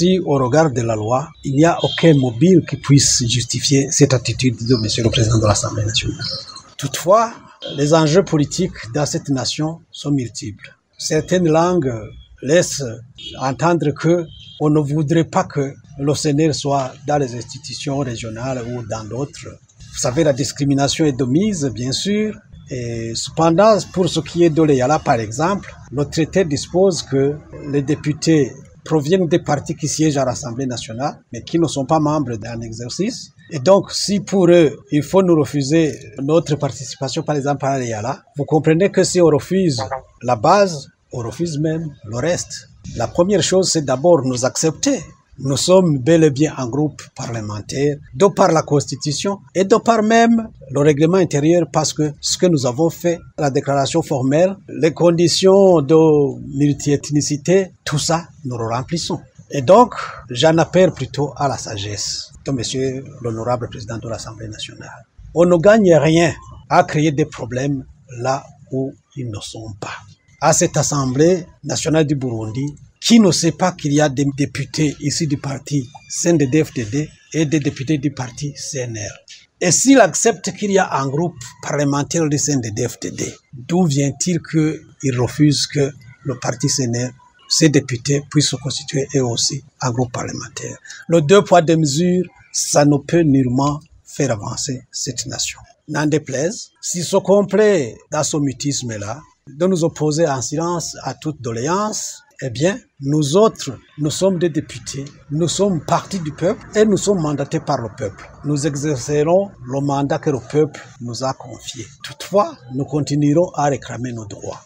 si au regard de la loi, il n'y a aucun mobile qui puisse justifier cette attitude de M. le Président de l'Assemblée nationale. Toutefois, les enjeux politiques dans cette nation sont multiples. Certaines langues laissent entendre qu'on ne voudrait pas que l'OCNR soit dans les institutions régionales ou dans d'autres. Vous savez, la discrimination est de mise, bien sûr. Et cependant, pour ce qui est de l'EALA, par exemple, le traité dispose que les députés proviennent des partis qui siègent à l'Assemblée nationale, mais qui ne sont pas membres d'un exercice. Et donc, si pour eux, il faut nous refuser notre participation, par exemple, à l'EALA, vous comprenez que si on refuse la base, on refuse même le reste. La première chose, c'est d'abord nous accepter. Nous sommes bel et bien un groupe parlementaire, de par la Constitution et de par même le règlement intérieur, parce que ce que nous avons fait, la déclaration formelle, les conditions de multiethnicité, tout ça, nous le remplissons. Et donc, j'en appelle plutôt à la sagesse de monsieur l'honorable président de l'Assemblée nationale. On ne gagne rien à créer des problèmes là où ils ne sont pas. À cette Assemblée nationale du Burundi, qui ne sait pas qu'il y a des députés ici du parti CNDD-FDD et des députés du parti CNR? Et s'il accepte qu'il y a un groupe parlementaire du CNDD-FDD, d'où vient-il qu'il refuse que le parti CNR, ses députés, puissent se constituer eux aussi un groupe parlementaire? Le deux poids deux mesures, ça ne peut nullement faire avancer cette nation. N'en déplaise, si ce complet dans ce mutisme-là, de nous opposer en silence à toute doléance, eh bien, nous autres, nous sommes des députés, nous sommes partis du peuple et nous sommes mandatés par le peuple. Nous exercerons le mandat que le peuple nous a confié. Toutefois, nous continuerons à réclamer nos droits.